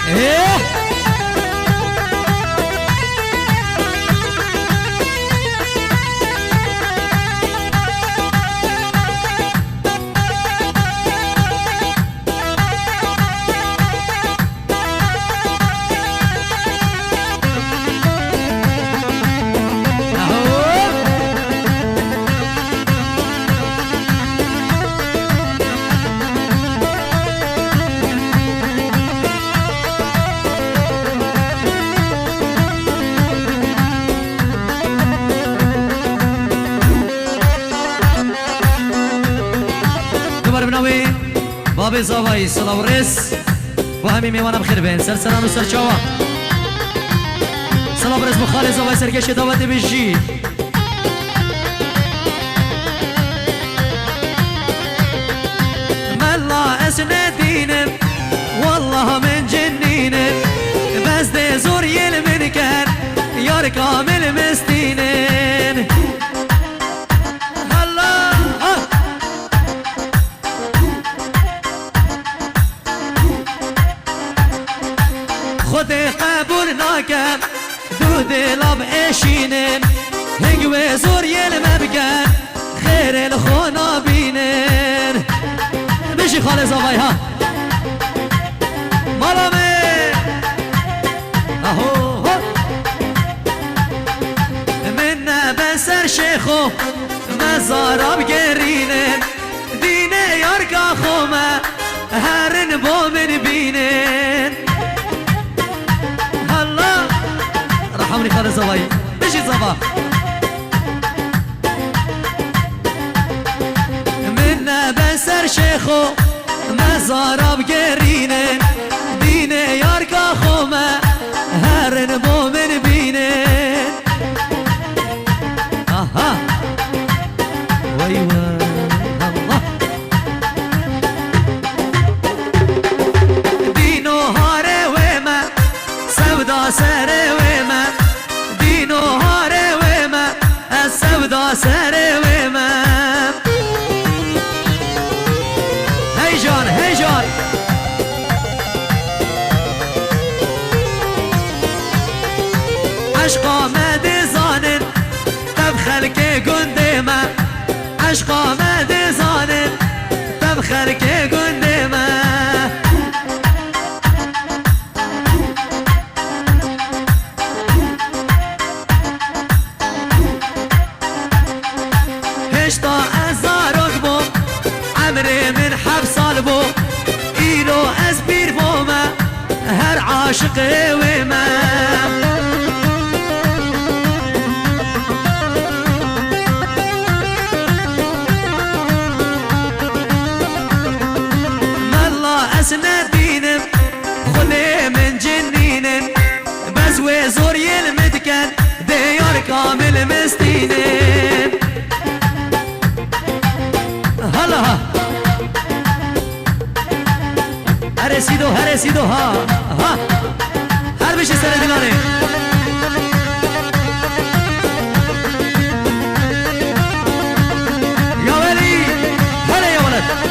ايه بابی زاوایی سلام رس و همین میوانم خیر بین سر سران و سر چاوا سلام رس بخالی زاوایی سرکش دعوت بشی ملا اسنه دینم والله من جنینم بس ده زور يلمن كان يار كامل مستینن خود قبول ناکم دود لب اشینم هنگ و زور یلم بگن خیر الخونا بینن بشی خالص آقای ها مالامه اهو من نبسر شیخو مزارب گرینم دینه یارگا خومه هرن با من بینن رحمني خالد زواي بيجي زبا منا بسر شيخو مزارب قرينن دينه ياركا خوما هرن بومن بينن اها ويوا الله دينو هاري وما سودا سري وما دينو هاري وما السودا سري وما هيجان هيجان عشقا ما دزانن تبخل كي قندما عشقا ما دزانن تبخل كي قندما هشتا ازارك بو عمري من حبس البو إيلو أزبير بوما هر عاشق وما مالله أسنى دينم خلي من جنينن بس وزور يلمدكن ديار كامل مستينن هلا هر سیدو ها هر بشه سر دلانه یا ولی هلا یا ولد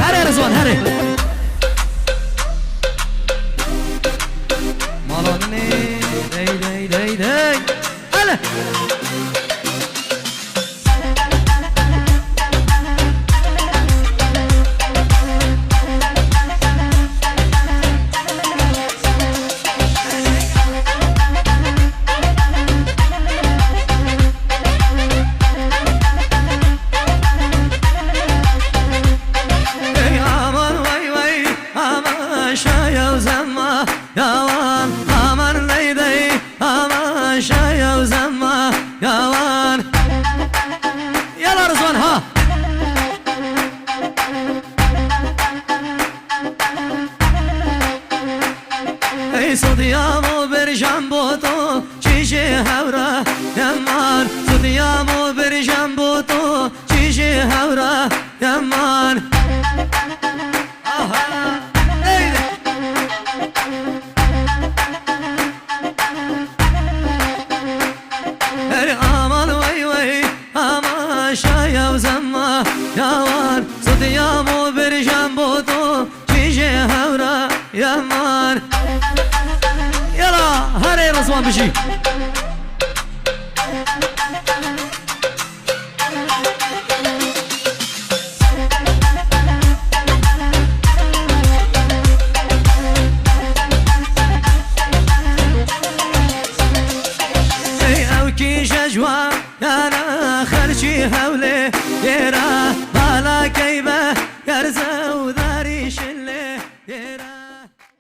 هره رزوان هره مالاني داي داي داي داي هلا مان امان وي وي امان شايا وزما ياوان صوت يا مو برجم بوتو جيجي هورا يا مان يلا هري رضوان بشي جوا انا خرشي هولي يرا بالا كيبه يرزا